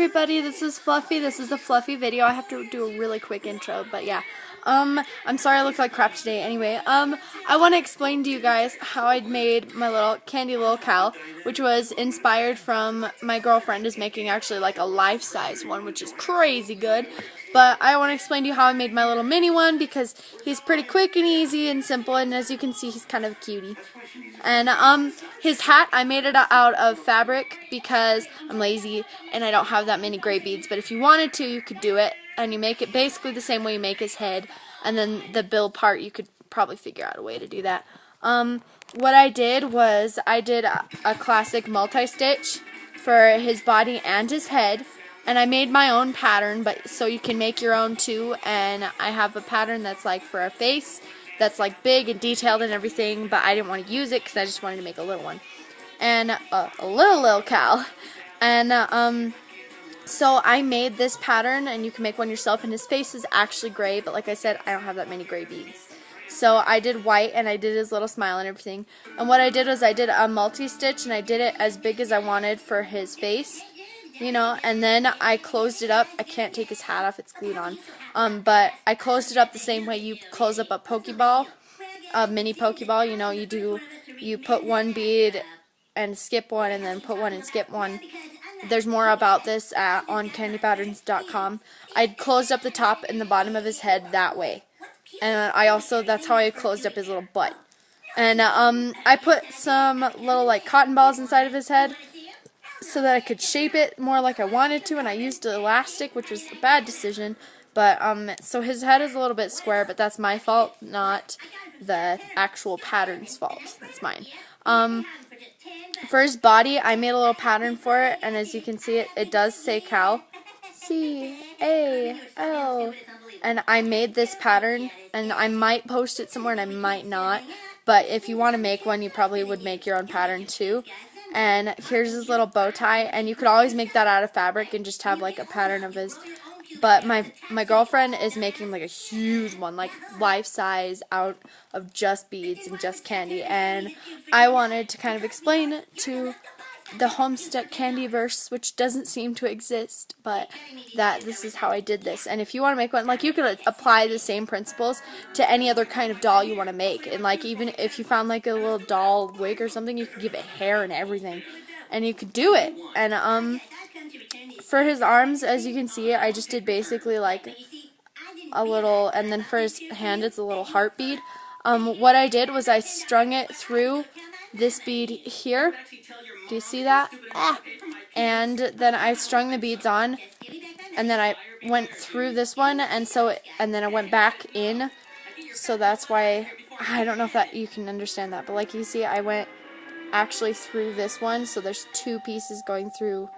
everybody, this is Fluffy. This is a Fluffy video. I have to do a really quick intro, but yeah. I'm sorry I look like crap today. Anyway, I want to explain to you guys how I made my little Kandi Lil Cal, which was inspired from my girlfriend is making actually like a life-size one, which is crazy good. But I want to explain to you how I made my little mini one because he's pretty quick and easy and simple, and as you can see, he's kind of a cutie. And his hat, I made it out of fabric because I'm lazy and I don't have that many gray beads. But if you wanted to, you could do it, and you make it basically the same way you make his head. And then the bill part, you could probably figure out a way to do that. What I did was I did a classic multi-stitch for his body and his head. And I made my own pattern, but so you can make your own too. And I have a pattern that's like for a face, that's like big and detailed and everything, but I didn't want to use it because I just wanted to make a little one. And a little Lil Cal. And so I made this pattern, and you can make one yourself, and his face is actually gray, but like I said, I don't have that many gray beads. So I did white, and I did his little smile and everything. And what I did was I did a multi-stitch, and I did it as big as I wanted for his face. You know, and then I closed it up. I can't take his hat off, it's glued on. But I closed it up the same way you close up a Pokeball, a mini Pokeball. You know, you put one bead and skip one, and then put one and skip one. There's more about this on candypatterns.com. I closed up the top and the bottom of his head that way. And that's how I closed up his little butt. And I put some little like cotton balls inside of his head, so that I could shape it more like I wanted to, and I used elastic, which was a bad decision. But so his head is a little bit square, but that's my fault, not the actual pattern's fault. That's mine. For his body, I made a little pattern for it, and as you can see, it does say Cal, C-A-L, and I made this pattern, and I might post it somewhere, and I might not. But if you want to make one, you probably would make your own pattern too. And here's his little bow tie, and you could always make that out of fabric and just have like a pattern of his. But my girlfriend is making like a huge one, like life size, out of just beads and just candy. And I wanted to kind of explain to the Homestuck Candyverse, which doesn't seem to exist, but that this is how I did this. And if you want to make one, like, you could apply the same principles to any other kind of doll you want to make. And like, even if you found like a little doll wig or something, you could give it hair and everything, and you could do it. And for his arms, as you can see, I just did basically like a little, and then for his hand, it's a little heart bead. What I did was I strung it through this bead here. Do you see that? And then I strung the beads on, and then I went through this one, and then I went back in. So that's why, I don't know if that you can understand that, but like you see, I went actually through this one. So there's two pieces going through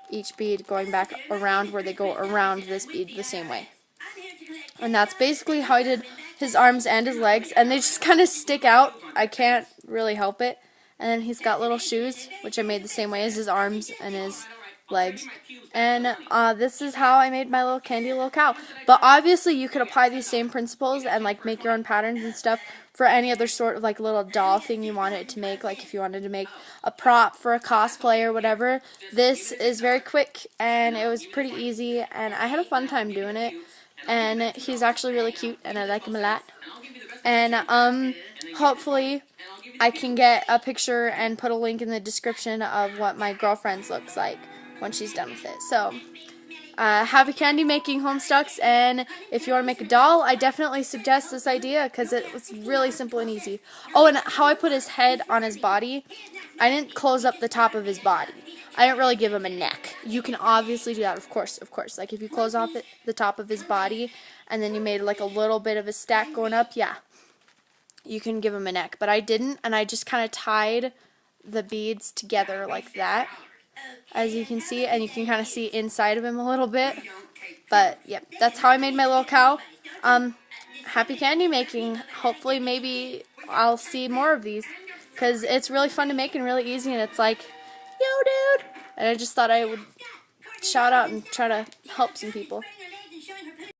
each bead, going back around where they go around this bead the same way. And that's basically how I did his arms and his legs, and they just kind of stick out. I can't really help it. And then he's got little shoes, which I made the same way as his arms and his legs. And this is how I made my little Kandi Lil Cal. But obviously you could apply these same principles and like make your own patterns and stuff for any other sort of like little doll thing you wanted to make. Like if you wanted to make a prop for a cosplay or whatever. This is very quick, and it was pretty easy, and I had a fun time doing it. And he's actually really cute, and I like him a lot. And hopefully I can get a picture and put a link in the description of what my girlfriend's looks like when she's done with it. So, happy candy making, Homestucks, and if you want to make a doll, I definitely suggest this idea because it was really simple and easy. Oh, and how I put his head on his body, I didn't close up the top of his body. I didn't really give him a neck. You can obviously do that, of course. Like if you close off the top of his body and then you made like a little bit of a stack going up, yeah, you can give him a neck. But I didn't, and I just kind of tied the beads together like that, as you can see, and you can kind of see inside of him a little bit. But yep, that's how I made my little cow. Happy candy making. Hopefully maybe I'll see more of these, because it's really fun to make and really easy, and it's like, yo dude, and I just thought I would shout out and try to help some people.